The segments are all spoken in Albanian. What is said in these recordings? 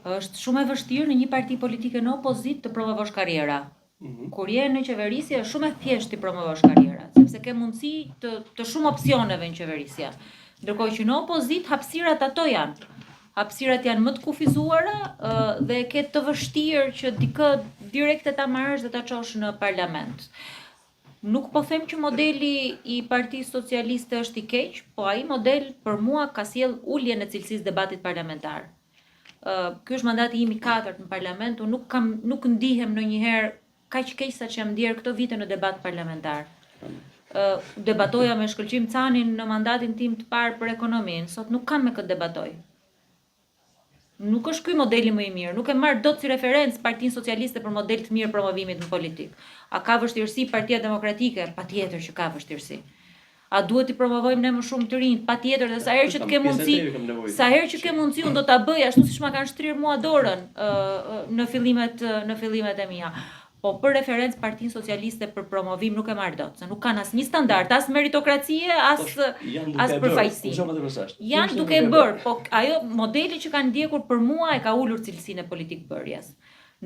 Është shumë e vështirë në një parti politike në opozit të promovosh karriera. Kur je në qeverisje është shumë e thjeshtë të promovosh karriera, sepse ke mundësi të shumë opsioneve në qeverisje. Ndërkohë që në opozit hapësirat ato janë. Hapësirat janë më të kufizuara dhe ke të vështirë që dikë direkte ta marrësh dhe ta çosh në parlament. Nuk po them që modeli i Partisë Socialiste është i keq, po ai model për mua ka sjell uljen e cilësisë debatit parlamentar. Ky është mandati im i 4 në parlament, unë nuk ndihem ndonjëherë kaq keq sa që jam ndier këto vite në debat parlamentar. Debatoja me Shkëlqim Canin në mandatin tim të parë për ekonominë, sot nuk kam me këtë debatoj. Nuk është ky modeli më i mirë, nuk e marr dot si referencë Partinë Socialiste për model të mirë promovimit në politikë. A ka vështirësi Partia Demokratike? Patjetër që ka vështirësi. A duhet t'i promovojmë ne më shumë të rinj? Patjetër, dhe sa herë që të ke mundësi, unë do ta bëj ashtu siç ma kanë shtrirë mua dorën në fillimet e mia. Po për referencë Partinë Socialiste për promovim nuk e marr dot, se nuk kanë asnjë standard, as meritokracie, as përfaqësi. Janë duke bërë, po ajo modeli që kanë ndjekur për mua e ka ulur cilësinë e politikbërjes.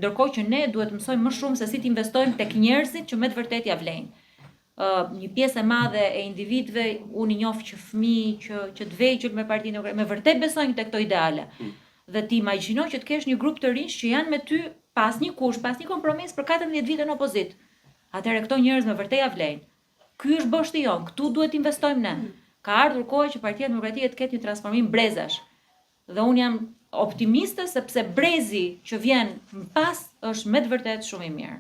Ndërkohë që ne duhet mësojmë më shumë se si të investojmë tek njerëzit që me të vërtetë ja vlejnë. Një pjesë e madhe e individëve, unë i njoh që fëmijë që të vegjël me Partinë Demokratike me vërtet besojnë tek këto ideale. Dhe ti imagjino që të kesh një grup të rinj që janë me ty pas një kush, pas një kompromis për 14 vite në opozit. Atëherë këto njerëz me vërtet ja vlejnë. Ky është boshti jon, këtu duhet investojmë ne. Ka ardhur koha që Partia Demokratike të ketë një transformim brezash. Dhe unë jam optimiste sepse brezi që vjen më pas është me të vërtet shumë i mirë.